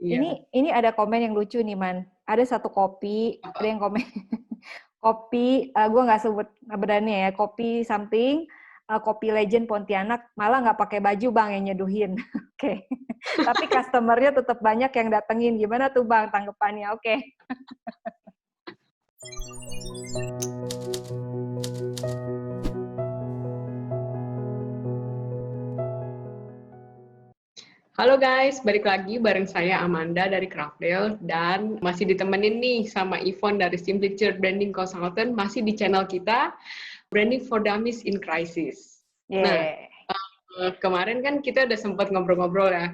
Iya. Ini ada komen yang lucu nih, Man. Ada satu kopi, ada Apa? yang komen kopi, gue nggak sebut berani ya, kopi something, kopi legend Pontianak, malah nggak pakai baju Bang yang nyeduhin. Oke. Tapi customer-nya tetap banyak yang datengin. Gimana tuh Bang tanggapannya? Oke. Halo guys, balik lagi bareng saya Amanda dari Craftdale dan masih ditemenin nih sama Yvonne dari Simplicure Branding Consultant, masih di channel kita Branding for Dummies in Crisis. Nah, Yeah. kemarin kan kita udah sempat ngobrol-ngobrol ya,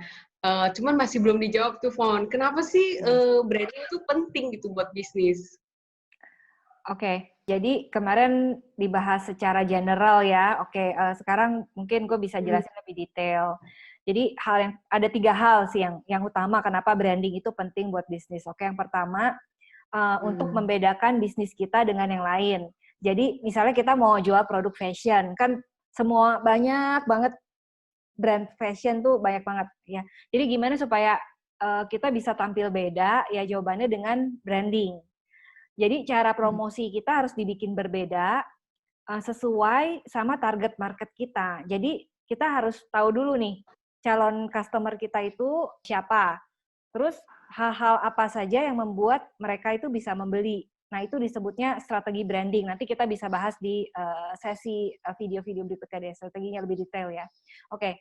cuman masih belum dijawab tuh Fon, kenapa sih branding itu penting gitu buat bisnis? Oke, jadi kemarin dibahas secara general ya. Oke, sekarang mungkin gue bisa jelasin lebih detail. Jadi ada 3 hal sih yang utama kenapa branding itu penting buat bisnis. Oke, yang pertama untuk membedakan bisnis kita dengan yang lain. Jadi misalnya kita mau jual produk fashion, kan semua banyak banget brand fashion tuh banyak banget ya. Jadi gimana supaya kita bisa tampil beda? Ya jawabannya dengan branding. Jadi cara promosi kita harus dibikin berbeda sesuai sama target market kita. Jadi kita harus tahu dulu nih calon customer kita itu siapa. Terus hal-hal apa saja yang membuat mereka itu bisa membeli. Nah, itu disebutnya strategi branding. Nanti kita bisa bahas di sesi video-video berikutnya deh, strateginya lebih detail ya. Oke.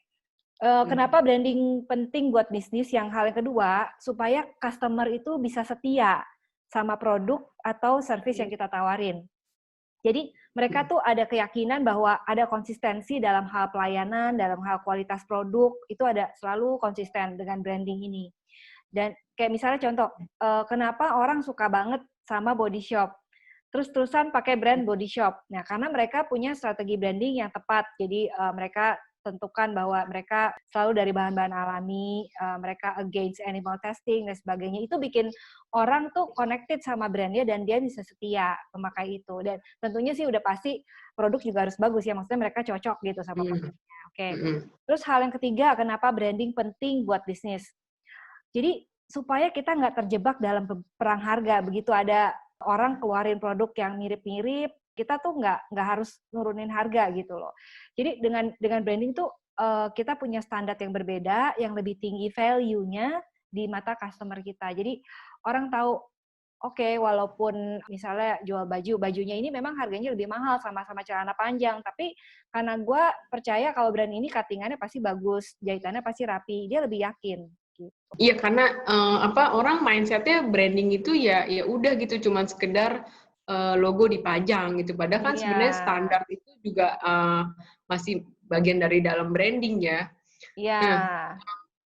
Kenapa branding penting buat bisnis? Yang hal yang kedua, supaya customer itu bisa setia sama produk atau service yang kita tawarin. Jadi mereka tuh ada keyakinan bahwa ada konsistensi dalam hal pelayanan, dalam hal kualitas produk, itu ada selalu konsisten dengan branding ini. Dan kayak misalnya contoh, kenapa orang suka banget sama body shop? Terus-terusan pakai brand body shop. Nah, karena mereka punya strategi branding yang tepat. Jadi mereka tentukan bahwa mereka selalu dari bahan-bahan alami, mereka against animal testing dan sebagainya. Itu bikin orang tuh connected sama brandnya dan dia bisa setia memakai itu. Dan tentunya sih udah pasti produk juga harus bagus ya, maksudnya mereka cocok gitu sama produknya. Oke. Terus hal yang ketiga, kenapa branding penting buat bisnis? Jadi supaya kita nggak terjebak dalam perang harga. Begitu ada orang keluarin produk yang mirip-mirip, kita tuh nggak harus nurunin harga gitu loh. Jadi dengan branding tuh kita punya standar yang berbeda, yang lebih tinggi value-nya di mata customer kita. Jadi orang tahu, oke, walaupun misalnya jual baju, bajunya ini memang harganya lebih mahal sama-sama celana panjang, tapi karena gue percaya kalau brand ini cutting-annya pasti bagus, jahitannya pasti rapi, dia lebih yakin. Gitu. Iya karena orang mindsetnya branding itu ya udah gitu cuman sekedar logo dipajang gitu. Padahal kan Iya. sebenarnya standar itu juga masih bagian dari dalam branding ya. Iya. Nah,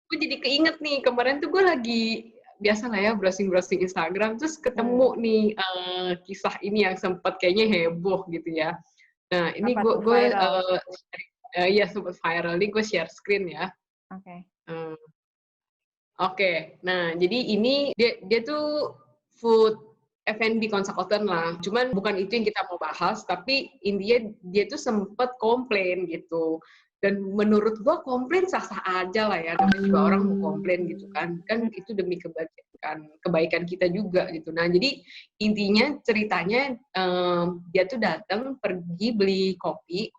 gue jadi keinget nih kemarin tuh gue lagi biasa lah ya browsing Instagram terus ketemu nih kisah ini yang sempat kayaknya heboh gitu ya. Nah ini Apa gue tuh gue viral? ya sempat viral nih gue share screen ya. Oke. Eh, Oke, nah jadi ini dia tuh food F&B consultant lah. Cuman bukan itu yang kita mau bahas, tapi intinya dia tuh sempet komplain gitu. Dan menurut gua komplain sah-sah aja lah ya, namanya juga orang mau komplain gitu kan. Kan itu demi kebaikan kita juga gitu. Nah jadi intinya ceritanya dia tuh datang pergi beli kopi,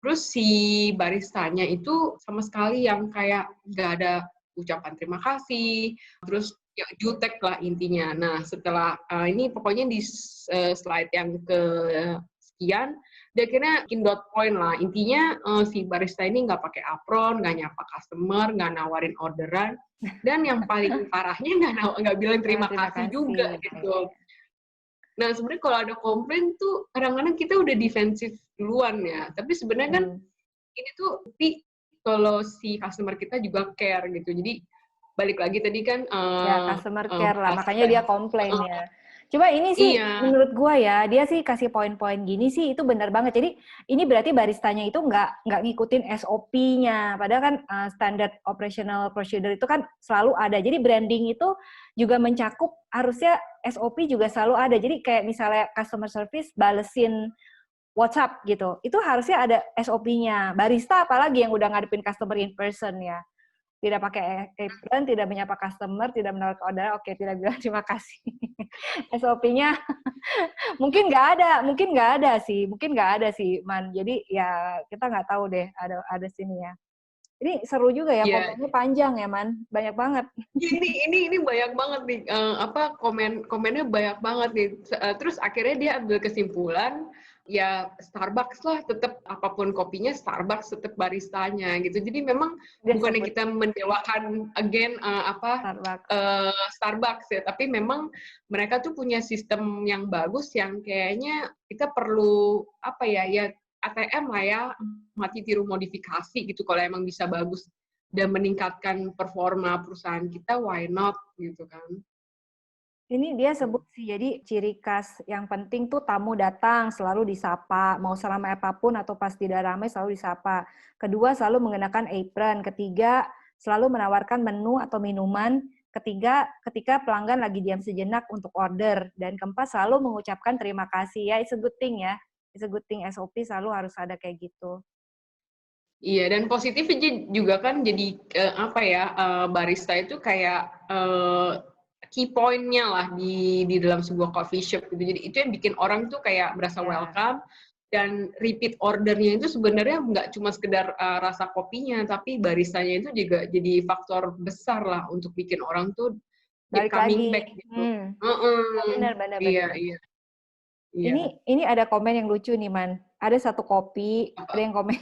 terus si baristanya itu sama sekali yang kayak nggak ada ucapan terima kasih, terus ya jutek lah intinya. Nah setelah ini pokoknya di slide yang ke sekian, dia akhirnya bikin dot point lah. Intinya si barista ini nggak pakai apron, nggak nyapa customer, nggak nawarin orderan, dan yang paling parahnya nggak bilang terima Terima kasih juga kasih. gitu. Nah sebenarnya kalau ada komplain tuh kadang-kadang kita udah defensif duluan ya, tapi sebenarnya kan ini tuh tapi kalau si customer kita juga care gitu. Jadi balik lagi tadi kan Ya, customer care lah. pas Makanya kita dia komplain ya. Coba ini sih, iya, menurut gua ya, dia sih kasih poin-poin gini sih, itu benar banget. Jadi, ini berarti baristanya itu nggak ngikutin SOP-nya. Padahal kan standard operational procedure itu kan selalu ada. Jadi, branding itu juga mencakup, harusnya SOP juga selalu ada. Jadi, kayak misalnya customer service balesin WhatsApp gitu. Itu harusnya ada SOP-nya. Barista apalagi yang udah ngadepin customer in person ya. tidak pakai apron, tidak menyapa customer, tidak menawarkan order, oke, tidak bilang terima kasih. SOP-nya mungkin nggak ada sih, Man. Jadi ya kita nggak tahu deh ada sini ya. Ini seru juga ya, Iya. komennya panjang ya, Man. Banyak banget. Ini banyak banget nih, komennya banyak banget nih. Terus akhirnya dia ambil kesimpulan, ya Starbucks lah, tetap apapun kopinya Starbucks tetap baristanya gitu. Jadi memang Dia bukannya sebut kita mendewakan again Starbucks. Starbucks ya, tapi memang mereka tuh punya sistem yang bagus yang kayaknya kita perlu ya ATM lah ya, mati tiru modifikasi gitu kalau emang bisa bagus dan meningkatkan performa perusahaan kita, why not gitu kan. Ini dia sebut sih, jadi ciri khas yang penting tuh tamu datang selalu disapa, mau seramai apapun atau pas tidak ramai selalu disapa. Kedua, selalu mengenakan apron. Ketiga, selalu menawarkan menu atau minuman. Ketiga, ketika pelanggan lagi diam sejenak untuk order. Dan keempat, selalu mengucapkan terima kasih. Ya, it's a good thing ya. It's a good thing, SOP selalu harus ada kayak gitu. Iya, dan positifnya juga kan jadi barista itu kayak key point-nya lah di dalam sebuah coffee shop gitu. Jadi itu yang bikin orang tuh kayak merasa welcome, dan repeat ordernya itu sebenarnya nggak cuma sekedar rasa kopinya, tapi baristanya itu juga jadi faktor besar lah untuk bikin orang tuh keep Balik coming lagi. back gitu. Benar. Iya. Ini ada komen yang lucu nih, Man. Ada satu kopi, ada yang komen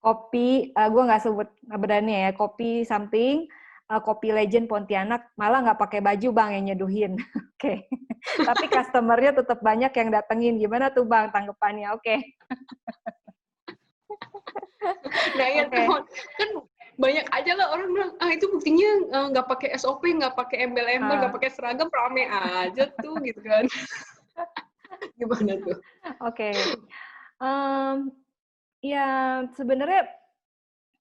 kopi, gue nggak sebut brandnya ya, kopi something, kopi legend Pontianak, malah nggak pakai baju Bang yang nyeduhin. Oke. Tapi customer-nya tetap banyak yang datengin. Gimana tuh Bang tanggapannya? Oke. Nah ya kan banyak aja lah orang bilang, itu buktinya nggak pakai SOP, nggak pakai embel-embel, nggak pakai seragam, rame aja tuh gitu kan. Gimana tuh? Oke. Ya sebenarnya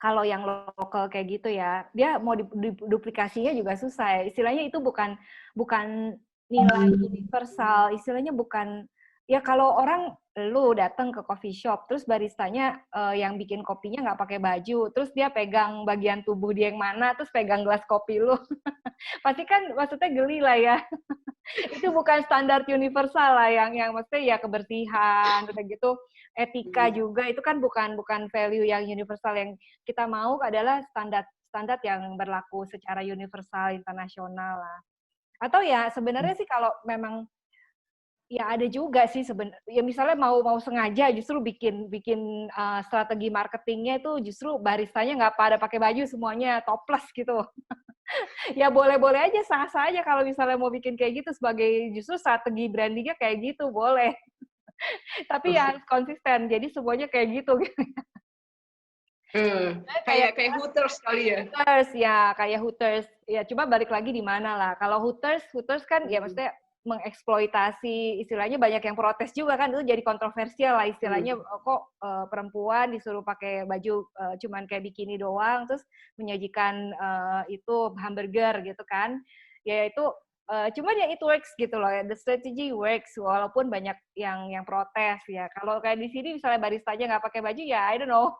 kalau yang lokal kayak gitu ya, dia mau duplikasinya juga susah ya. Istilahnya itu bukan nilai universal, istilahnya bukan, ya kalau orang lu datang ke coffee shop, terus baristanya yang bikin kopinya nggak pakai baju, terus dia pegang bagian tubuh dia yang mana, terus pegang gelas kopi lu, pasti kan maksudnya geli lah ya. Itu bukan standar universal lah yang maksudnya ya kebersihan udah gitu, etika juga itu kan bukan value yang universal. Yang kita mau adalah standar yang berlaku secara universal internasional lah. Atau ya sebenarnya sih kalau memang ya ada juga sih ya misalnya mau sengaja justru bikin strategi marketingnya itu justru baristanya nggak pada pakai baju, semuanya topless gitu. Ya boleh-boleh aja, sah-sah aja kalau misalnya mau bikin kayak gitu sebagai justru strategi brandingnya kayak gitu, boleh. Tapi ya harus konsisten, jadi semuanya kayak gitu. Kayak Hooters kali ya? Hooters, ya kayak Hooters. Ya coba balik lagi di mana lah. Kalau Hooters kan ya maksudnya mengeksploitasi, istilahnya banyak yang protes juga kan, itu jadi kontroversial lah istilahnya, kok perempuan disuruh pakai baju cuman kayak bikini doang, terus menyajikan itu hamburger gitu kan. Ya itu cuman ya it works gitu loh, the strategy works walaupun banyak yang protes ya. Kalau kayak di sini misalnya baristanya nggak pakai baju ya I don't know.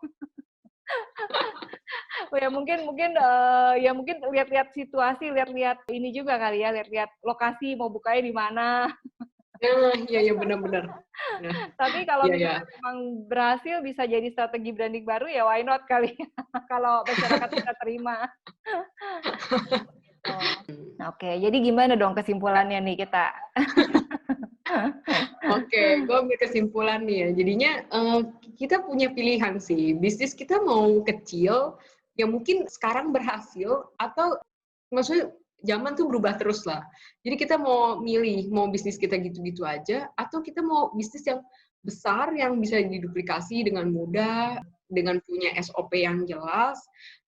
Ya mungkin ya mungkin lihat-lihat situasi, lihat-lihat ini juga kali ya, lihat-lihat lokasi mau bukanya di mana. Iya benar-benar. Tapi kalau misalnya memang berhasil bisa jadi strategi branding baru ya why not kali. Kalau masyarakat kita terima. Oke, jadi gimana dong kesimpulannya nih kita? Oke, gue ambil kesimpulan nih ya. Jadinya kita punya pilihan sih. Bisnis kita mau kecil, yang mungkin sekarang berhasil, atau maksudnya zaman tuh berubah terus lah. Jadi kita mau milih, mau bisnis kita gitu-gitu aja, atau kita mau bisnis yang besar, yang bisa diduplikasi dengan mudah, dengan punya SOP yang jelas,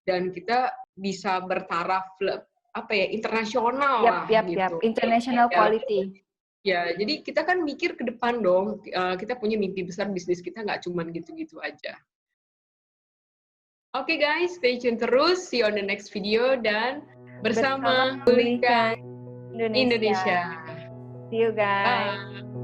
dan kita bisa bertaraf internasional lah gitu. International quality. Ya, jadi kita kan mikir ke depan dong, kita punya mimpi besar, bisnis kita nggak cuma gitu-gitu aja. Oke guys, stay tune terus, see you on the next video, dan bersama Gulingkan Indonesia. See you guys. Bye.